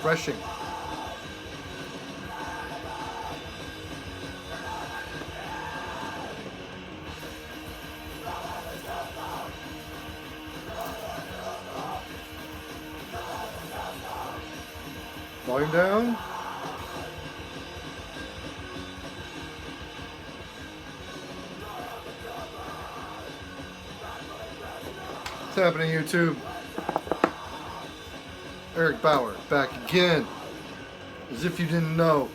refreshing. Volume down. What's happening, YouTube? Eric Bauer back again, as if you didn't know.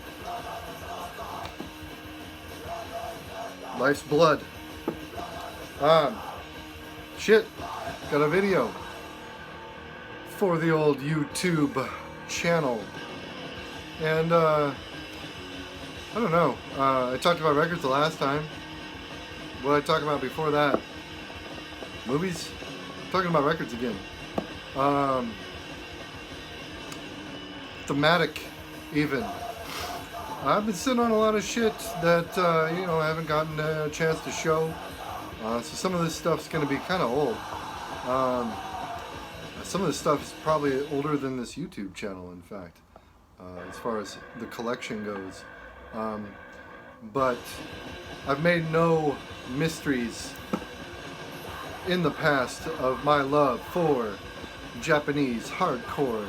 Life's blood. Shit, got a video for the old YouTube channel, and I don't know. I talked about records the last time. What did I talk about before that? Movies? Talking about records again. Thematic, even. I've been sitting on a lot of shit that you know, I haven't gotten a chance to show. So some of this stuff's going to be kind of old. Some of this stuff is probably older than this YouTube channel, in fact, as far as the collection goes. But I've made no mysteries in the past of my love for Japanese hardcore,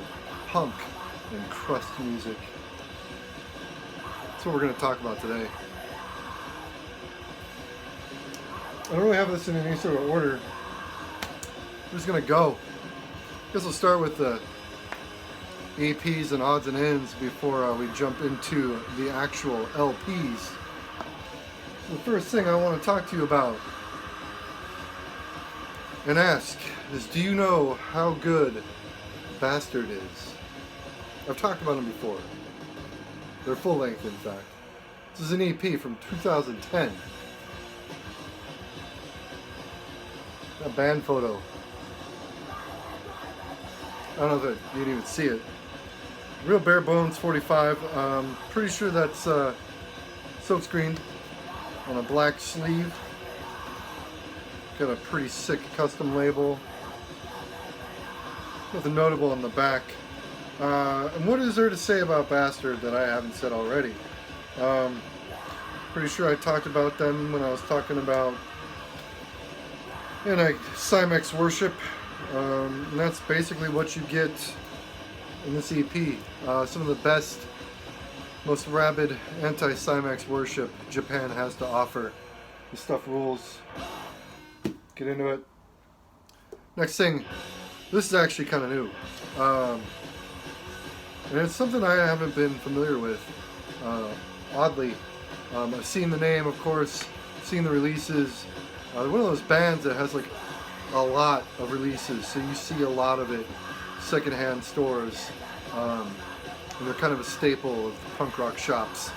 punk, and crust music. That's what we're going to talk about today. I don't really have this in any sort of order. I'm just going to go. I guess we'll start with the EPs and odds and ends before we jump into the actual LPs. The first thing I want to talk to you about and ask is, do you know how good Bastard is? I've talked about them before. They're full length, in fact. This is an EP from 2010. A band photo. I don't know if you can even see it. Real bare bones 45. Pretty sure that's silkscreen on a black sleeve. Got a pretty sick custom label. Nothing notable on the back. And what is there to say about Bastard that I haven't said already? Pretty sure I talked about them when I was talking about Cymex Worship. And that's basically what you get in this EP. Some of the best, most rabid anti-Cymex worship Japan has to offer. This stuff rules. Get into it. Next thing, this is actually kind of new. And it's something I haven't been familiar with, oddly. I've seen the name, of course, seen the releases. They're one of those bands that has like a lot of releases, so you see a lot of it secondhand stores, and they're kind of a staple of punk rock shops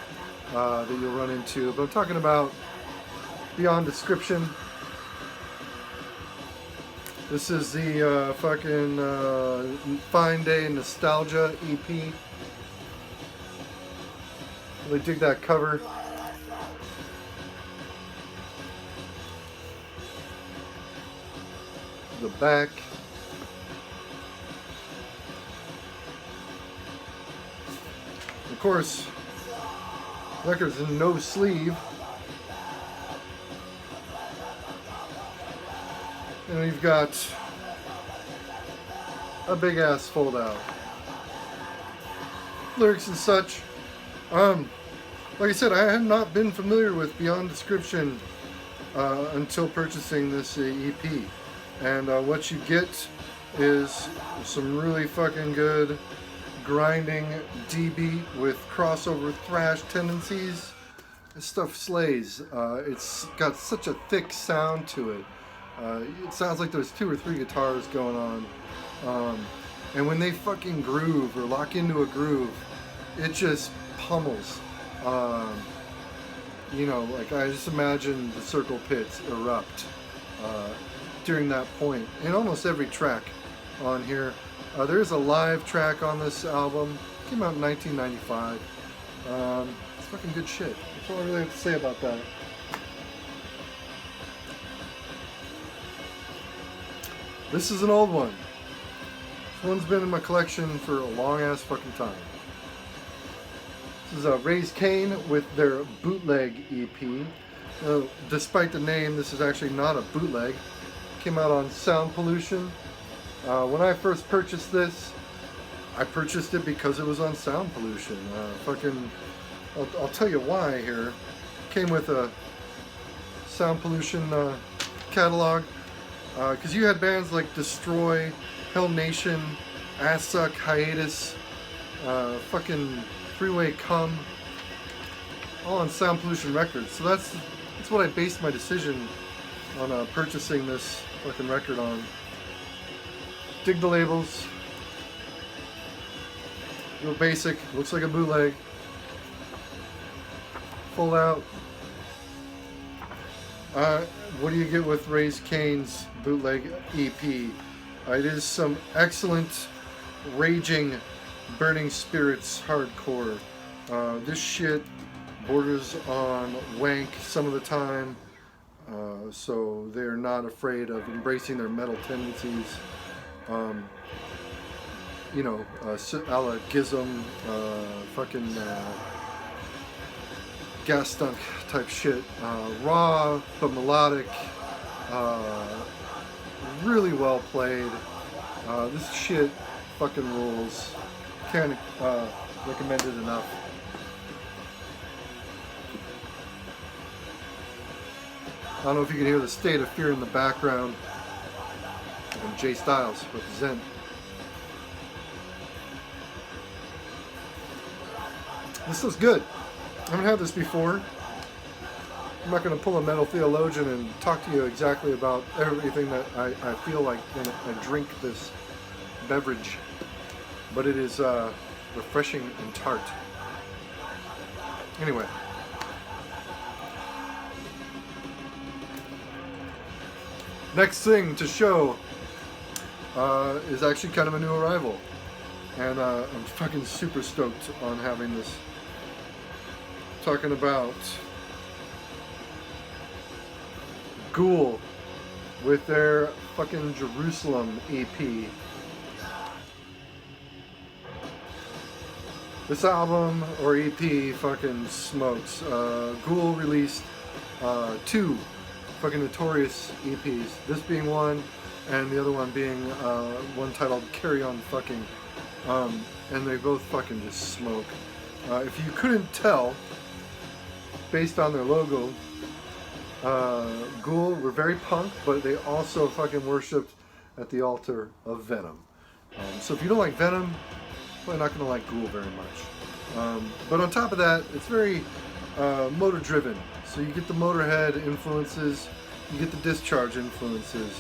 that you'll run into. But I'm talking about Beyond Description. This is the fucking Fine Day Nostalgia EP. Really dig that cover. The back. Of course, record's in no sleeve. And we've got a big ass fold out. Lyrics and such. Like I said, I have not been familiar with Beyond Description until purchasing this EP. And what you get is some really fucking good grinding D-beat with crossover thrash tendencies. This stuff slays. It's got such a thick sound to it. It sounds like there's 2 or 3 guitars going on. And when they fucking groove or lock into a groove, it just pummels. You know, like I just imagine the circle pits erupt during that point. In almost every track on here. There's a live track on this album. It came out in 1995. It's fucking good shit. That's all I really have to say about that. This is an old one. one's been in my collection for a long ass fucking time. This is Raise Cain with their bootleg EP. Despite the name, this is actually not a bootleg. It came out on Sound Pollution. When I first purchased this, I purchased it because it was on Sound Pollution. I'll tell you why here. Came with a Sound Pollution catalog, because you had bands like Destroy, Hell Nation, Ass Suck, Hiatus, fucking Freeway Cum, all on Sound Pollution Records. So that's what I based my decision on purchasing this fucking record on. Dig the labels. Real basic. Looks like a bootleg. Full out. What do you get with Raise Cain's bootleg EP? It is some excellent, raging, burning spirits hardcore. This shit borders on wank some of the time, so they're not afraid of embracing their metal tendencies. You know, a la Gizm, fucking gas stunk type shit. Raw but melodic, really well played. This shit fucking rules. Can't recommend it enough. I don't know if you can hear the State of Fear in the background. And Jay Styles represent. This looks good. I haven't had this before. I'm not going to pull a metal theologian and talk to you exactly about everything that I feel like when I drink this beverage. But it is refreshing and tart. Anyway. Next thing to show is actually kind of a new arrival. And I'm fucking super stoked on having this. Talking about Ghoul with their fucking Jerusalem EP. This album or EP fucking smokes. Ghoul released 2 fucking notorious EPs. This being one, and the other one being one titled Carry On Fucking. And they both fucking just smoke. If you couldn't tell, based on their logo, Ghoul were very punk, but they also fucking worshipped at the altar of Venom. So if you don't like Venom, probably not going to like Ghoul very much. But on top of that, it's very motor driven. So you get the Motorhead influences, you get the Discharge influences.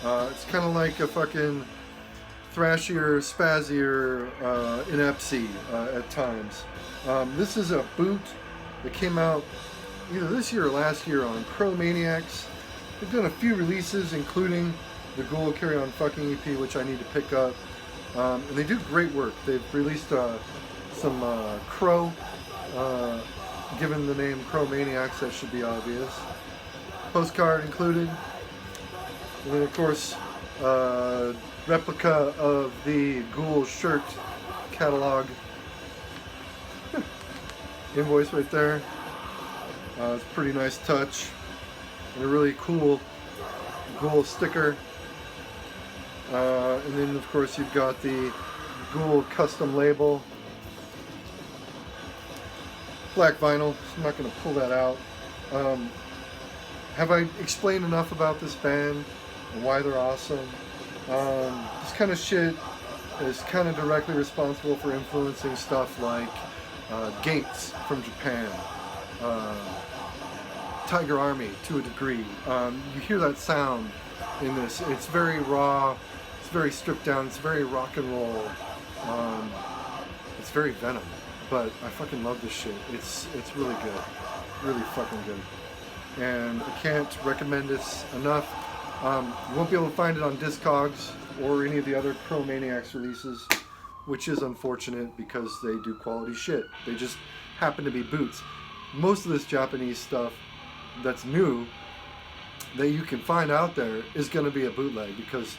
It's kind of like a fucking thrashier, spazzier Inepsy at times. This is a boot that came out either this year or last year on Chromaniacs. They've done a few releases, including the Ghoul Carry On Fucking EP, which I need to pick up. And they do great work. They've released some Crow, given the name Chromaniacs, that should be obvious. Postcard included. And then, of course, replica of the Ghoul shirt catalog. Invoice right there. It's a pretty nice touch. And a really cool Ghoul sticker. And then, of course, you've got the Ghoul custom label. Black vinyl. I'm not going to pull that out. Have I explained enough about this band and why they're awesome? This kind of shit is kind of directly responsible for influencing stuff like Gates from Japan, Tiger Army to a degree. You hear that sound in this. It's very raw, it's very stripped down, it's very rock and roll. It's very Venom, but I fucking love this shit. It's really good, really fucking good. And I can't recommend this enough. You won't be able to find it on Discogs or any of the other Chromaniacs releases, which is unfortunate because they do quality shit. They just happen to be boots. Most of this Japanese stuff that's new that you can find out there is going to be a bootleg because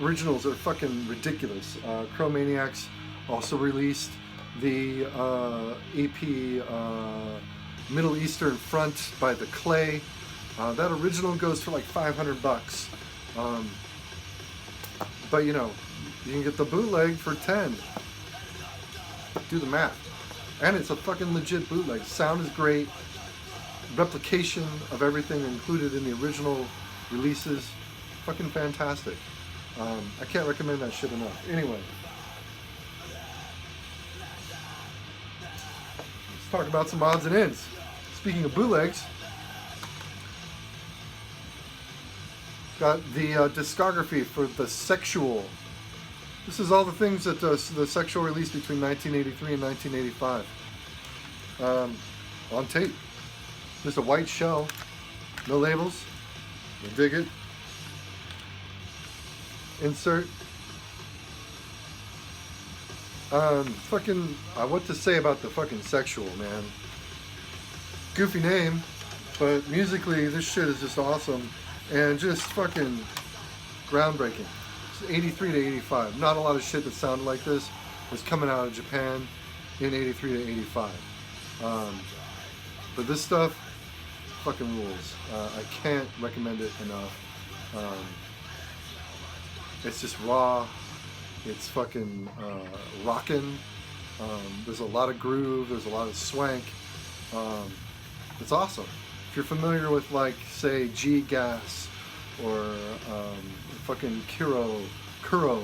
originals are fucking ridiculous. Chromaniacs also released the EP Middle Eastern Front by The Clay. That original goes for like $500. But you know, you can get the bootleg for 10. Do the math. And it's a fucking legit bootleg. Sound is great. Replication of everything included in the original releases. Fucking fantastic. I can't recommend that shit enough. Anyway. Let's talk about some odds and ends. Speaking of bootlegs, got the discography for The Sexual. This is all the things that the Sexual released between 1983 and 1985. On tape. Just a white shell. No labels. You dig it? Insert. What to say about the fucking Sexual, man? Goofy name, but musically this shit is just awesome and just fucking groundbreaking. It's 83 to 85. Not a lot of shit that sounded like this was coming out of Japan in 83 to 85. But this stuff fucking rules. I can't recommend it enough. It's just raw. It's fucking rockin'. There's a lot of groove. There's a lot of swank. It's awesome. If you're familiar with, like, say, G-Gas or fucking Kuro, I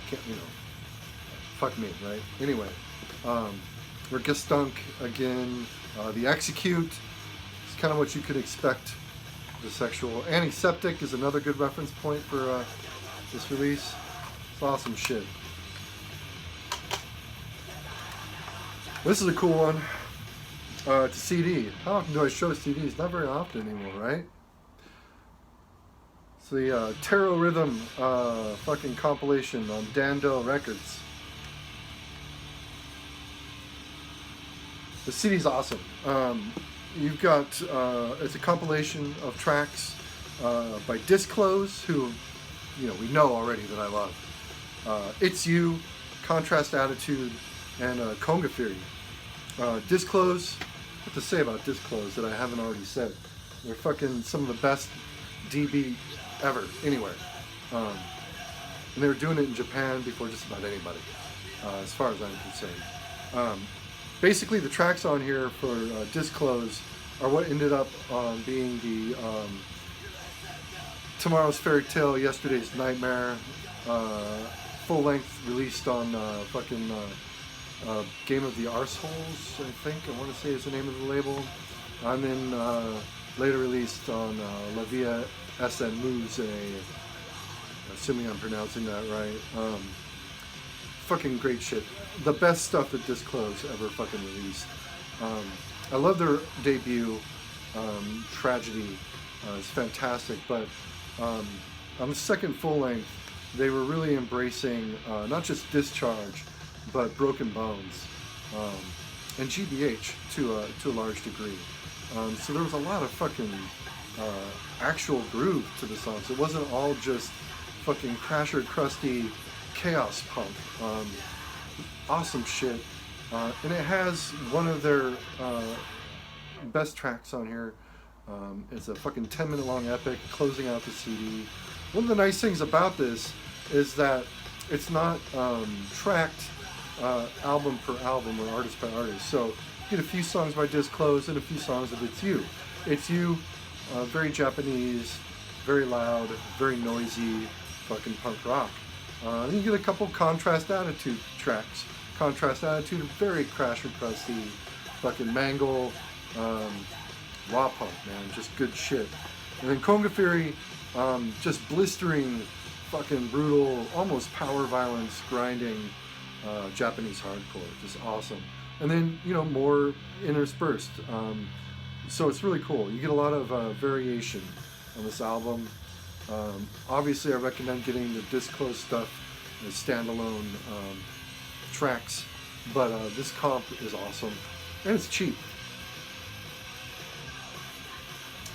can't, you know, fuck me, right? Anyway, or Gestunk again. The Execute is kind of what you could expect. The Sexual. Antiseptic is another good reference point for this release. It's awesome shit. This is a cool one. It's a CD. How often do I show CDs? Not very often anymore, right? It's the Tarot Rhythm fucking compilation on Dando Records. The CD's awesome. You've got, it's a compilation of tracks by Disclose, who, you know, we know already that I love. It's You, Contrast Attitude, and Conga Fury. Disclose, what to say about Disclose that I haven't already said? They're fucking some of the best DB ever, anywhere. And they were doing it in Japan before just about anybody, as far as I'm concerned. Basically, the tracks on here for Disclose are what ended up being the Tomorrow's Fairy Tale, Yesterday's Nightmare, full-length released on fucking Game of the Arseholes, I think, I want to say is the name of the label. And then later released on La Via SN Moves, assuming I'm pronouncing that right. Fucking great shit. The best stuff that Disclose ever fucking released. I love their debut, Tragedy. It's fantastic, but on the second full length, they were really embracing not just Discharge, but Broken Bones, and GBH to a large degree. So there was a lot of fucking actual groove to the songs. It wasn't all just fucking crasher, crusty chaos punk. Awesome shit. And it has one of their best tracks on here. It's a fucking 10-minute long epic closing out the CD. One of the nice things about this is that it's not tracked album per album or artist by artist. So you get a few songs by Disclose and a few songs of It's You. It's You, very Japanese, very loud, very noisy, fucking punk rock. Then you get a couple Contrast Attitude tracks. Contrast Attitude, very crasher, crusty, fucking mangle, raw punk, man, just good shit. And then Conga Fury, just blistering, fucking brutal, almost power violence, grinding, Japanese hardcore, just awesome. And then, you know, more interspersed. So it's really cool. You get a lot of variation on this album. Obviously, I recommend getting the Disclose stuff as standalone tracks, but this comp is awesome, and it's cheap.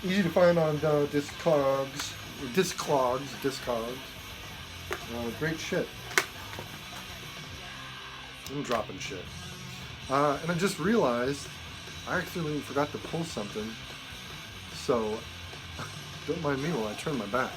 Easy to find on Discogs. Discogs. Great shit. I'm dropping shit. And I just realized I actually forgot to pull something. So don't mind me while I turn my back.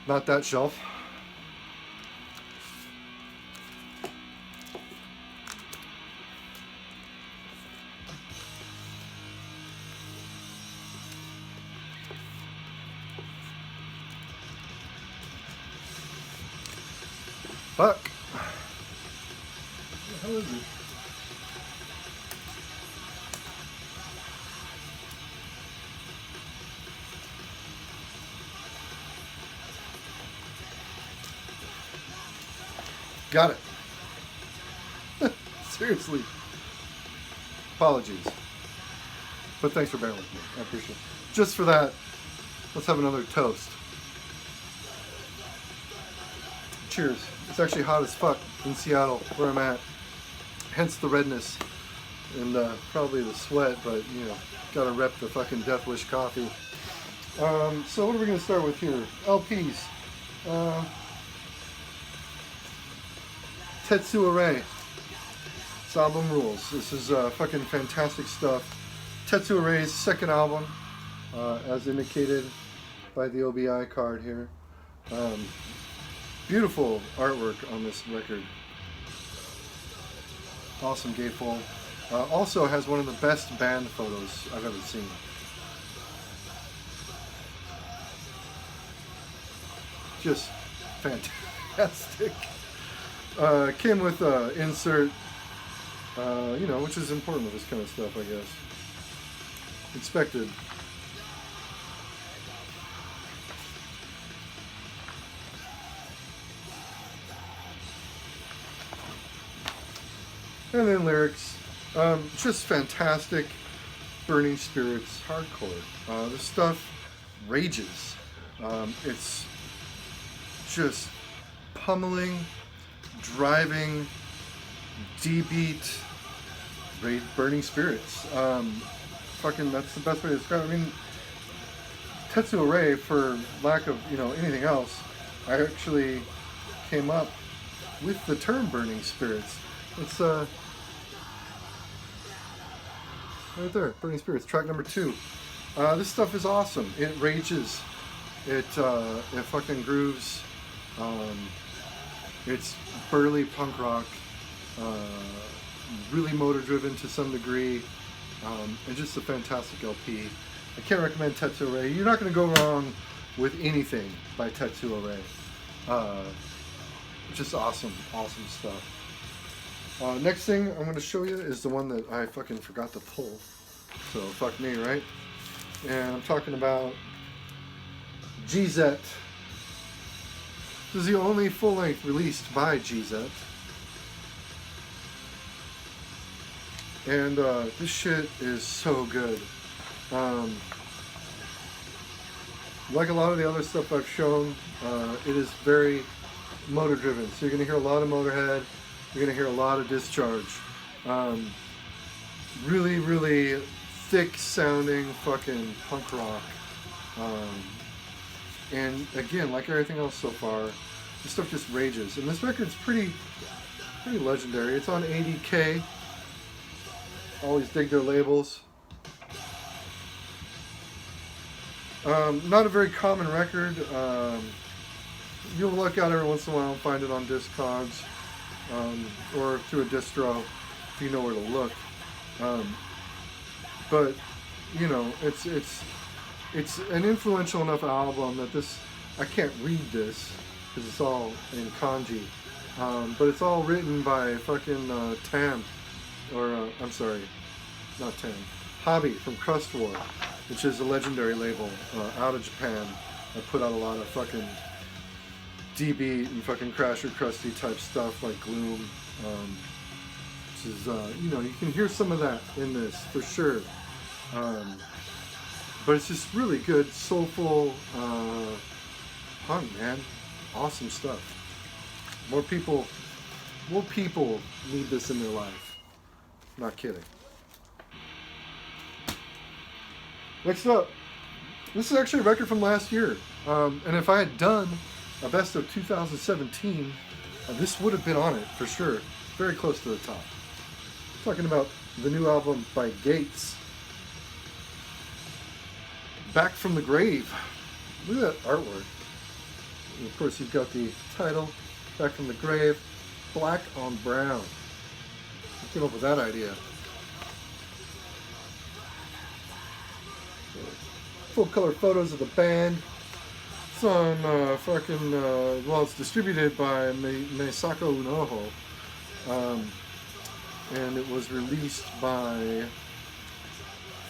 Not that shelf. Fuck. What the hell is it? Got it. Seriously. Apologies. But thanks for bearing with me. I appreciate it. Just for that, let's have another toast. Cheers. It's actually hot as fuck in Seattle, where I'm at. Hence the redness and probably the sweat, but you know, gotta rep the fucking Death Wish coffee. So what are we gonna start with here? LPs. Tetsuo Rei. This album rules. This is fucking fantastic stuff. Tetsuo Rei's second album, as indicated by the OBI card here. Beautiful artwork on this record. Awesome gatefold. Also has one of the best band photos I've ever seen. Just fantastic. Came with insert, you know, which is important with this kind of stuff, I guess. Expected. And then lyrics, just fantastic. Burning Spirits hardcore. This stuff rages. It's just pummeling, driving, D-beat, Burning Spirits. Fucking, that's the best way to describe it. I mean, Tetsuo Rei, for lack of, you know, anything else, I actually came up with the term Burning Spirits. It's, right there, Burning Spirits, track number 2. This stuff is awesome. It rages. It fucking grooves. It's burly punk rock. Really motor driven to some degree. And just a fantastic LP. I can't recommend Tetsuo Rei. You're not going to go wrong with anything by Tetsuo Rei. Just awesome, awesome stuff. Next thing I'm going to show you is the one that I fucking forgot to pull. So fuck me, right? And I'm talking about GZ. This is the only full-length released by GZ. And this shit is so good. Like a lot of the other stuff I've shown, it is very motor driven. So you're going to hear a lot of Motorhead. You're going to hear a lot of Discharge. Really, really thick sounding fucking punk rock. And again, like everything else so far, this stuff just rages. And this record's pretty legendary. It's on 80K. Always dig their labels. Not a very common record. You'll look out every once in a while and find it on Discogs, or through a distro if you know where to look. But you know, it's an influential enough album that I can't read this because it's all in kanji. But it's all written by fucking Tam, or I'm sorry, not Tam, Hobby from Crust, which is a legendary label out of Japan that put out a lot of fucking D-beat and fucking Crasher Crusty type stuff like Gloom. Which is, you know, you can hear some of that in this for sure. But it's just really good, soulful, punk, man. Awesome stuff. More people need this in their life. Not kidding. Next up, this is actually a record from last year. And if I had done a best of 2017, this would have been on it for sure. Very close to the top. Talking about the new album by Gates. Back from the Grave. Look at that artwork. And of course, you've got the title, Back from the Grave, black on brown. I came up with that idea. Full color photos of the band. It's on well, it's distributed by Meisako Unoho. And it was released by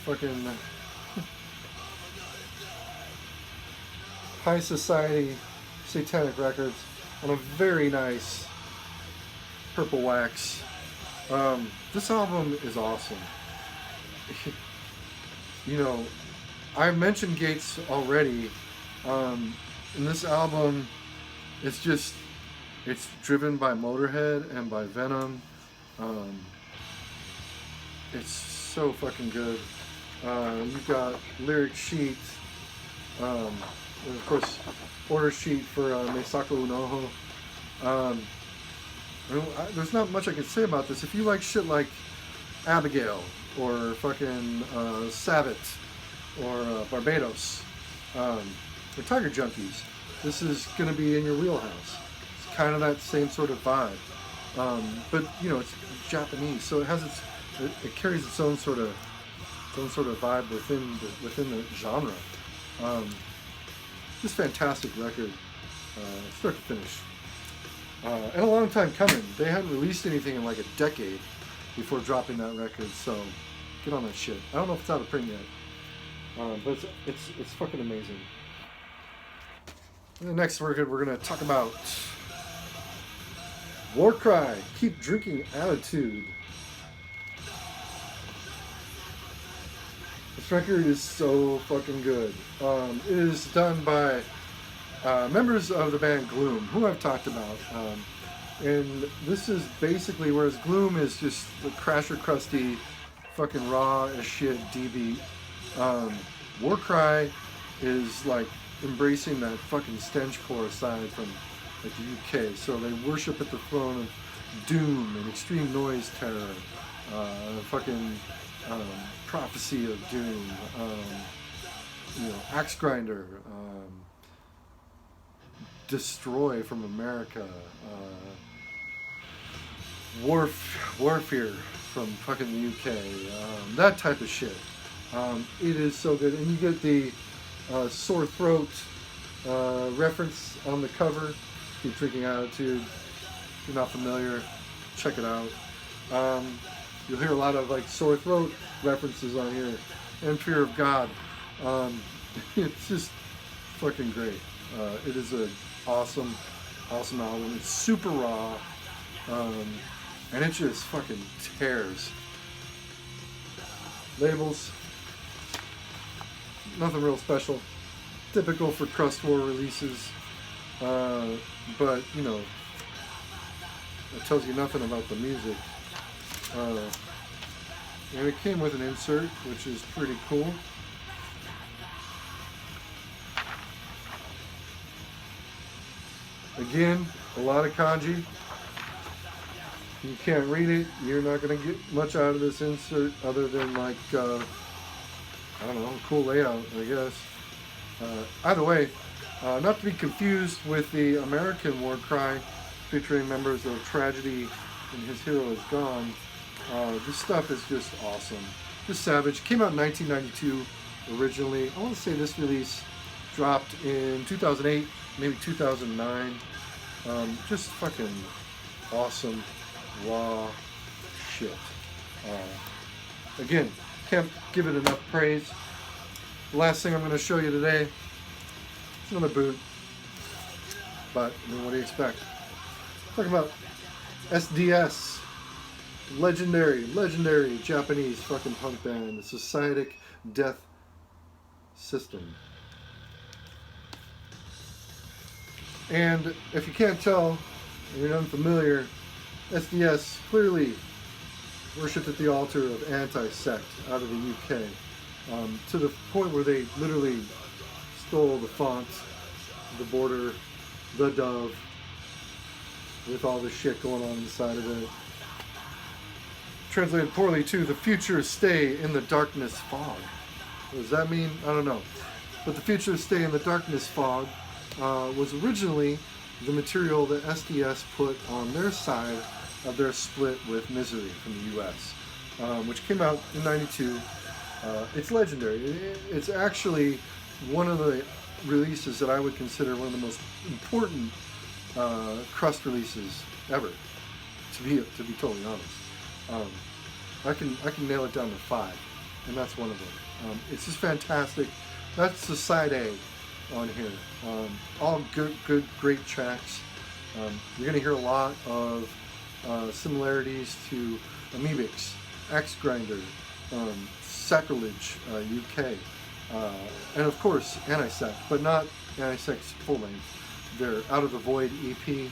fucking High Society Satanic Records on a very nice purple wax. This album is awesome. You know, I mentioned Gates already. And this album, it's driven by Motorhead and by Venom. It's so fucking good. You've got lyric sheet, and of course, order sheet for Meisako Unoho. There's not much I can say about this. If you like shit like Abigail or fucking Sabbath or Barbados or Tiger Junkies, this is gonna be in your wheelhouse. It's kind of that same sort of vibe, but you know it's Japanese, so it carries its own sort of vibe within the genre. Just fantastic record, start to finish. And a long time coming. They hadn't released anything in like a decade before dropping that record, so get on that shit. I don't know if it's out of print yet, but it's fucking amazing. And the next record we're gonna talk about Warcry, Keep Drinking Attitude. This record is so fucking good. It is done by members of the band Gloom, who I've talked about. And this is basically, whereas Gloom is just the crasher, crusty, fucking raw as shit D-beat, Warcry is like embracing that fucking stenchcore side from like the UK. So they worship at the throne of doom and extreme noise terror, fucking prophecy of doom, axe grinder, destroy from America, warfare from fucking the UK, that type of shit. It is so good, and you get the sore throat reference on the cover. Keep Drinking Attitude. If you're not familiar, check it out. You'll hear a lot of like sore throat references on here, and Fear of God. It's just fucking great. It is an awesome album. It's super raw, and it just fucking tears. Labels, nothing real special. Typical for Crust War releases, but you know, it tells you nothing about the music. And it came with an insert, which is pretty cool. Again, a lot of kanji. You can't read it. You're not going to get much out of this insert other than like, I don't know, a cool layout, I guess. Either way, not to be confused with the American Warcry featuring members of Tragedy and His Hero Is Gone. This stuff is just awesome. Just savage. Came out in 1992 originally. I want to say this release dropped in 2008, maybe 2009. Just fucking awesome, raw shit. Again, can't give it enough praise. The last thing I'm going to show you today is another boot. But, I mean, what do you expect? Talking about SDS. Legendary Japanese fucking punk band. The Societic Death System. And if you can't tell, and you're unfamiliar, SDS clearly worshipped at the altar of anti-sect out of the UK, to the point where they literally stole the font, the border, the dove, with all the shit going on inside of it. Translated poorly to the futures stay in the darkness fog. What does that mean? I don't know. But the futures stay in the darkness fog was originally the material that SDS put on their side of their split with Misery from the US, which came out in '92. It's legendary. It's actually one of the releases that I would consider one of the most important crust releases ever. To be totally honest, I can nail it down to 5, and that's one of them. It's just fantastic. That's the side A on here. All good, great tracks. You're gonna hear a lot of similarities to Amoebics, Axe Grinder, Sacrilege, UK, and of course Anti-Sect, but not Anti-Sect's full length. Their Out of the Void EP,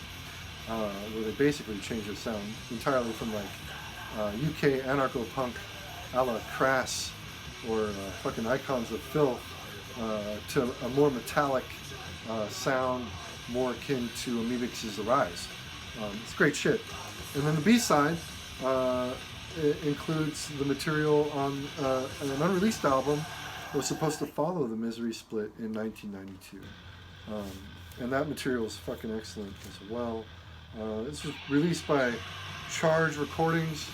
where they basically changed their sound entirely from like UK anarcho-punk a la Crass or fucking Icons of Filth to a more metallic sound, more akin to Amoebics' Arise. It's great shit. And then the B-side includes the material on an unreleased album that was supposed to follow the Misery split in 1992. And that material is fucking excellent as well. This was released by Charged Recordings.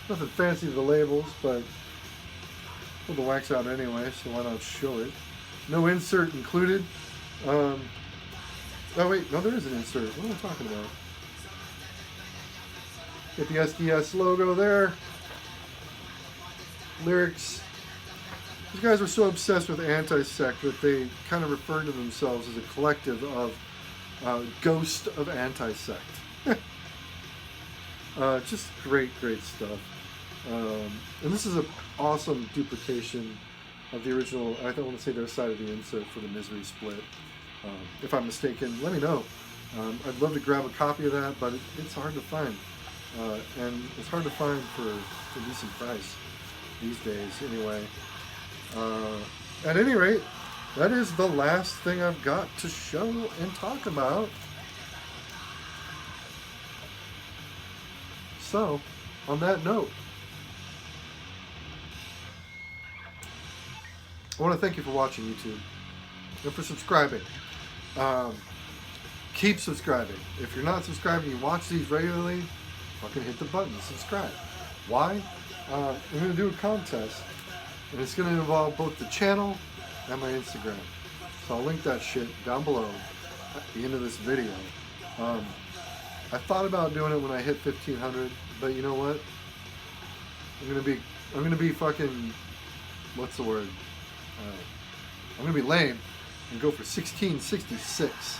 Nothing fancy to the labels, but pull the wax out anyway, so why not show it? No insert included. Oh wait, no, there is an insert. What am I talking about? Get the SDS logo there. Lyrics. These guys were so obsessed with Anti-Sect that they kind of referred to themselves as a collective of Ghost of Anti-Sect. Just great stuff. And this is an awesome duplication of the original. I don't want to say their side of the insert for the Misery split. If I'm mistaken, let me know. I'd love to grab a copy of that, but it's hard to find. And it's hard to find for a decent price these days anyway. At any rate, that is the last thing I've got to show and talk about. So, on that note, I want to thank you for watching YouTube and for subscribing. Keep subscribing. If you're not subscribing, you watch these regularly, fucking hit the button, subscribe. Why? I'm going to do a contest, and it's going to involve both the channel and my Instagram. So I'll link that shit down below at the end of this video. I thought about doing it when I hit 1,500, but you know what? I'm gonna be fucking, what's the word? I'm gonna be lame and go for 1666.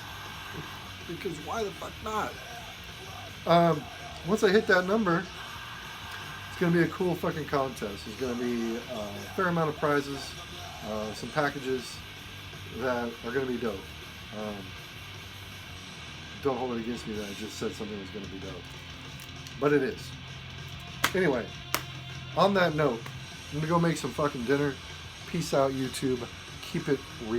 Because why the fuck not? Once I hit that number, it's gonna be a cool fucking contest. There's gonna be a fair amount of prizes, some packages that are gonna be dope. Don't hold it against me that I just said something was gonna be dope, but it is. Anyway, on that note, I'm gonna go make some fucking dinner. Peace out, YouTube. Keep it real.